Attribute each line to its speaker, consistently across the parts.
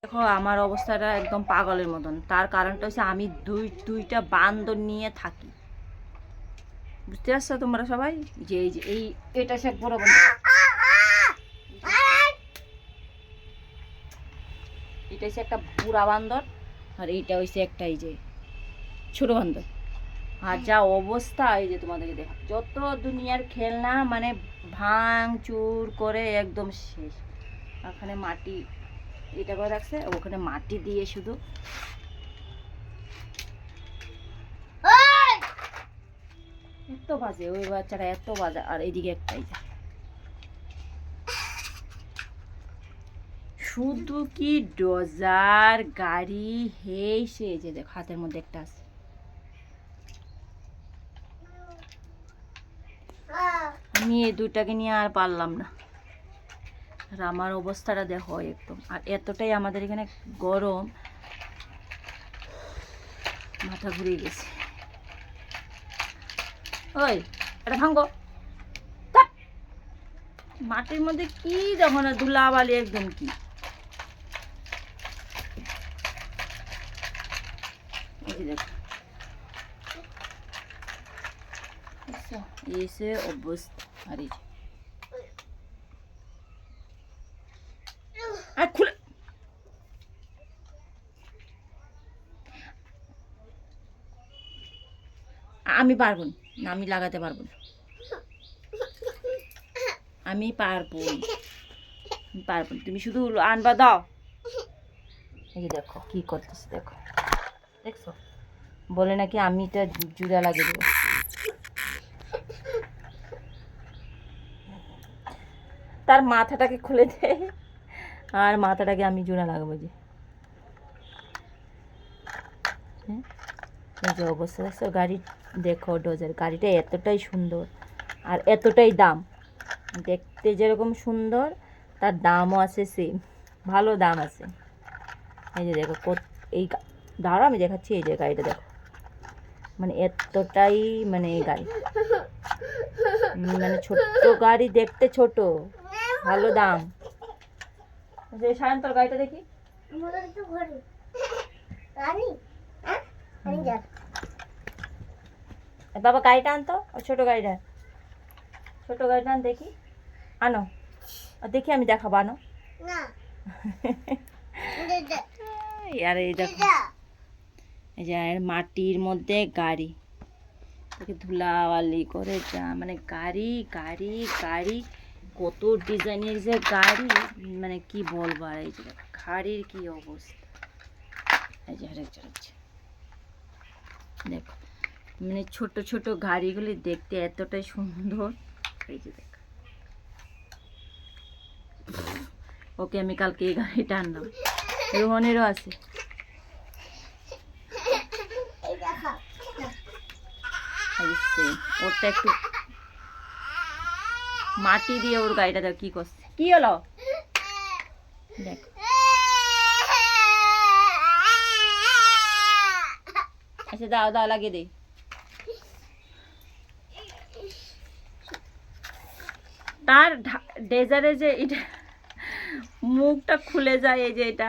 Speaker 1: দেখো আমার অবস্থাটা একদম পাগলের মতন। তার কারণটা হচ্ছে আমি দুইটা বান্দর নিয়ে থাকি, বুঝতে পারছো তোমরা সবাই? যে এটা সে বড় বান্দর, এটা হচ্ছে একটা বুড়া বান্দর, আর এইটা হচ্ছে একটা এই যে ছোট বান্দর। আর যা অবস্থা এই যে তোমাদেরকে দেখা, যত দুনিয়ার খেলনা মানে ভাঙ চুর করে একদম শেষ। ওখানে মাটি এটা করে রাখছে, ওখানে মাটি দিয়ে শুধু এত বাজে ওই বাচ্চাটা, এত বাজে। আর এইদিকে একটাই শুধু কি ডোজার গাড়ি হেই সে, যে দেখ হাতের মধ্যে একটা আছে। আমি এই দুটাকে নিয়ে আর পারলাম না। আর আমার অবস্থাটা দেখো একদম, আর এতটাই আমাদের এখানে গরম, মাথা ঘুরে গেছে। ওই এটা ভাঙ্গো, মাটির মধ্যে কি দেখো না, ধুলাবালি একদম। কি দেখো এসে অবস্থা। আর খুলে আমি পারবো না, আমি লাগাতে পারবো না, আমি পারবো না। তুমি শুধু আনবা দাও। এই দেখো কি করতেছে, দেখো দেখছো, বলে নাকি আমি এটা জুড়া লাগিয়ে দেবো। তার মাথাটাকে খুলে দে, আর মাথাটাকে আমি জোড়া লাগাবো। যে এই যে অবস্থা দেখছো গাড়ি, দেখো ডোজার গাড়িটা এতটাই সুন্দর আর এতটাই দাম। দেখতে যেরকম সুন্দর তার দামও আছে সেম, ভালো দাম আছে। এই যে দেখো এই দাঁড়াও আমি দেখাচ্ছি। এই যে গাড়িটা দেখো, মানে এতটাই মানে এই গাড়ি মানে ছোট্ট গাড়ি, দেখতে ছোট, ভালো দাম। যে সায়ন্তর গাড়িটা দেখি, বাবা গাড়িটা আনতো, ছোট গাড়িটা, ছোট গাড়িটা আন দেখি, আনো দেখি, আমি দেখাবো, আনো। আর এই দেখো এই যে মাটির মধ্যে গাড়ি, ধুলাবালি করে যা মানে গাড়ি গাড়ি গাড়ি, কত ডিজাইনের যে গাড়ি, মানে কি বলবো। আর এই যে গাড়ির কি অবস্থা, এই যে আরেকজন আছে দেখো, মানে ছোট ছোট গাড়িগুলি দেখতে এতটাই সুন্দর। এই যে দেখ, ওকে আমি কালকে এই গাড়িটা আনলাম, রোহনেরও আছে। ওরটা একটু মাটি দিয়ে ওর গাড়িটা দেখ কি করছে। কি হলো দেখ, আচ্ছা দাও দাও লাগিয়ে দেই। তার ডেজারে যে এটা মুখটা খুলে যায়, এই যে এটা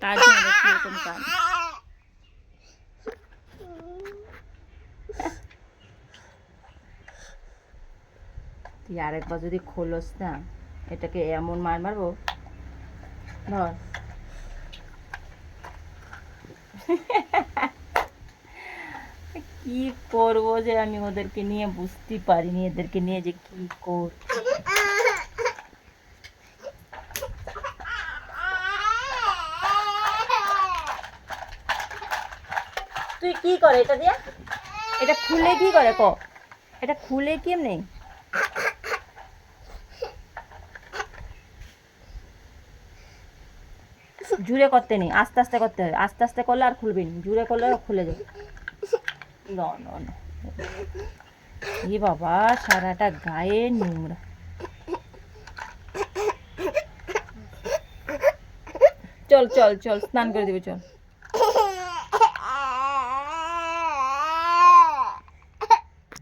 Speaker 1: তার জন্য কিরকম কাজ। তুই আরেকবার যদি খোলস না, এটাকে এমন মারবো, ধর। কি করবো যে আমি ওদেরকে নিয়ে বুঝতে পারিনি, এদেরকে নিয়ে যে কি কর। তুই কি করে এটা দিয়া, এটা খুলে কি করে ক, এটা খুলে কেমনে? জুড়ে করতে নেই, আস্তে আস্তে করতে হবে, আস্তে আস্তে করলে আর খুলবে না, জুড়ে করলে খুলে যাবে। না না না, এ বাবা সারাটা গায়ে নোংরা। চল চল চল স্নান করে দিবে, চল।